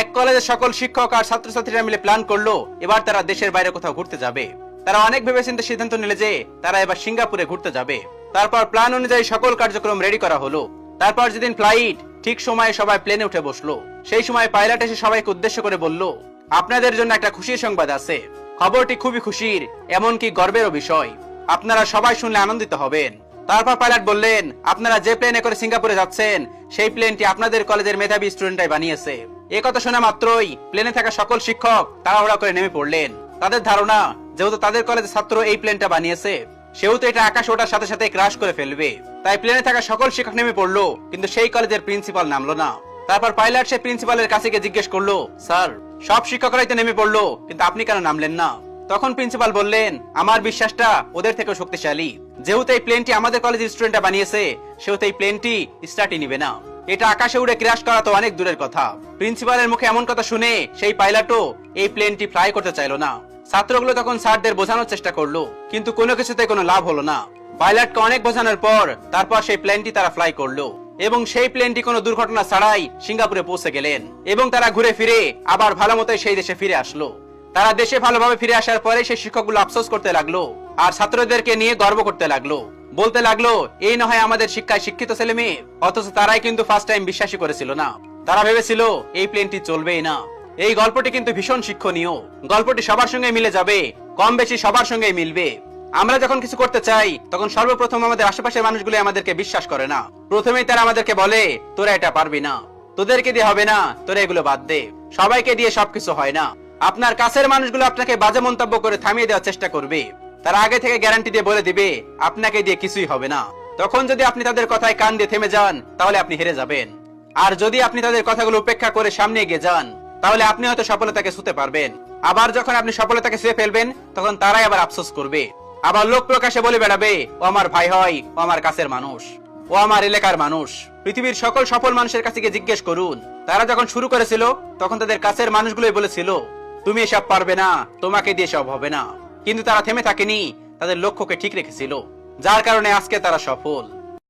এক কলেজের সকল শিক্ষক আর ছাত্রছাত্রীরা মিলে প্ল্যান করলো এবার তারা দেশের বাইরে কোথাও ঘুরতে যাবে। তারা অনেক ভেবেচিন্তে সিদ্ধান্ত নিল যে তারা এবার সিঙ্গাপুরে ঘুরতে যাবে। তারপর প্ল্যান অনুযায়ী সকল কার্যক্রম রেডি করা হলো। তারপর যেদিন ফ্লাইট, ঠিক সময়ে সবাই প্লেনে উঠে বসলো। সেই সময় পাইলট এসে সবাইকে উদ্দেশ্য করে বলল, আপনাদের জন্য একটা খুশির সংবাদ আছে। খবরটি খুবই খুশির, এমনকি গর্বেরও বিষয়। আপনারা সবাই শুনলে আনন্দিত হবেন। তারপর পাইলট বললেন, আপনারা যে প্লেনে করে সিঙ্গাপুরে যাচ্ছেন সেই প্লেনটি আপনাদের কলেজের মেধাবী স্টুডেন্টরাই বানিয়েছে। এ কথা শোনা মাত্রই প্লেনে থাকা সকল শিক্ষক তাড়াহুড়া করে নেমে পড়লেন। তাদের ধারণা, যেহেতু তাদের কলেজের ছাত্র এই প্লেনটা বানিয়েছে, সেহেতু এটা আকাশ ওঠার সাথে সাথে ক্রাশ করে ফেলবে। তাই প্লেনে থাকা সকল শিক্ষক নেমে পড়লো, কিন্তু সেই কলেজের প্রিন্সিপাল নামলো না। তারপর পাইলট সে প্রিন্সিপালের কাছে গিয়ে জিজ্ঞেস করলো, স্যার, সব শিক্ষকরাই তো নেমে পড়লো, কিন্তু আপনি কেন নামলেন না? তখন প্রিন্সিপাল বললেন, আমার বিশ্বাসটা ওদের থেকেও শক্তিশালী। যেহেতু এই প্লেনটি আমাদের কলেজের স্টুডেন্টরা বানিয়েছে, সেহেতু এই প্লেনটি স্টার্টই নিবে না। এটা আকাশে উড়ে ক্র্যাশ করা তো অনেক দূরের কথা। প্রিন্সিপালের মুখে এমন কথা শুনে সেই পাইলটও এই প্লেনটি ফ্লাই করতে চাইলো না। ছাত্রগুলো তখন স্যারদের বোঝানোর চেষ্টা করলো, কিন্তু কোনো কিছুতে কোনো লাভ হলো না। পাইলটকে অনেক বোঝানোর পর তারপর সেই প্লেনটি তারা ফ্লাই করলো, এবং সেই প্লেনটি কোনো দুর্ঘটনা ছাড়াই সিঙ্গাপুরে পৌঁছে গেলেন। এবং তারা ঘুরে ফিরে আবার ভালো মতোই সেই দেশে ফিরে আসলো। তারা দেশে ভালোভাবে ফিরে আসার পরে সেই শিক্ষকগুলো আফসোস করতে লাগলো আর ছাত্রদেরকে নিয়ে গর্ব করতে লাগলো। বলতে লাগলো, এই না হয় আমাদের শিক্ষায় শিক্ষিত ছেলে মেয়ে, অথচ তারাই কিন্তু ফার্স্ট টাইম বিশ্বাসই করেছিল না। তারা ভেবেছিল এই প্লেনটি চলবেই না। এই গল্পটি কিন্তু ভীষণ শিক্ষণীয়। গল্পটি সবার সঙ্গে মিলে যাবে, কম বেশি সবার সঙ্গে মিলবে। আমরা যখন কিছু করতে চাই তখন সর্বপ্রথম আমাদের আশেপাশের মানুষগুলো আমাদেরকে বিশ্বাস করে না। প্রথমেই তারা আমাদেরকে বলে, তোরা এটা পারবি না, তোদেরকে দিয়ে হবে না, তোরা এগুলো বাদ দে, সবাইকে দিয়ে সবকিছু হয় না। আপনার কাছের মানুষগুলো আপনাকে বাজে মন্তব্য করে থামিয়ে দেওয়ার চেষ্টা করবে। তারা আগে থেকে গ্যারান্টি দিয়ে বলে দিবে আপনাকে দিয়ে কিছুই হবে না। তখন যদি আপনি তাদের কথায় কান দিয়ে থেমে যান, তাহলে আপনি হেরে যাবেন। আর যদি আপনি তাদের কথাগুলো উপেক্ষা করে সামনে এগিয়ে যান, তাহলে আপনি হয়তো সফলতাকে ছুঁতে পারবেন। আবার যখন আপনি সফলতাকে ছুঁয়ে ফেলবেন, তখন তারাই আবার আফসোস করবে, আবার লোক প্রকাশে বলে বেড়াবে, ও আমার ভাই হয়, ও আমার কাছের মানুষ, ও আমার এলাকার মানুষ। পৃথিবীর সকল সফল মানুষের কাছে গিয়ে জিজ্ঞেস করুন, তারা যখন শুরু করেছিল তখন তাদের কাছের মানুষগুলোই বলেছিল, তুমি এসব পারবে না, তোমাকে দিয়ে সব হবে না। কিন্তু তারা থেমে থাকেনি, তাদের লক্ষ্যকে ঠিক রেখেছিল, যার কারণে আজকে তারা সফল।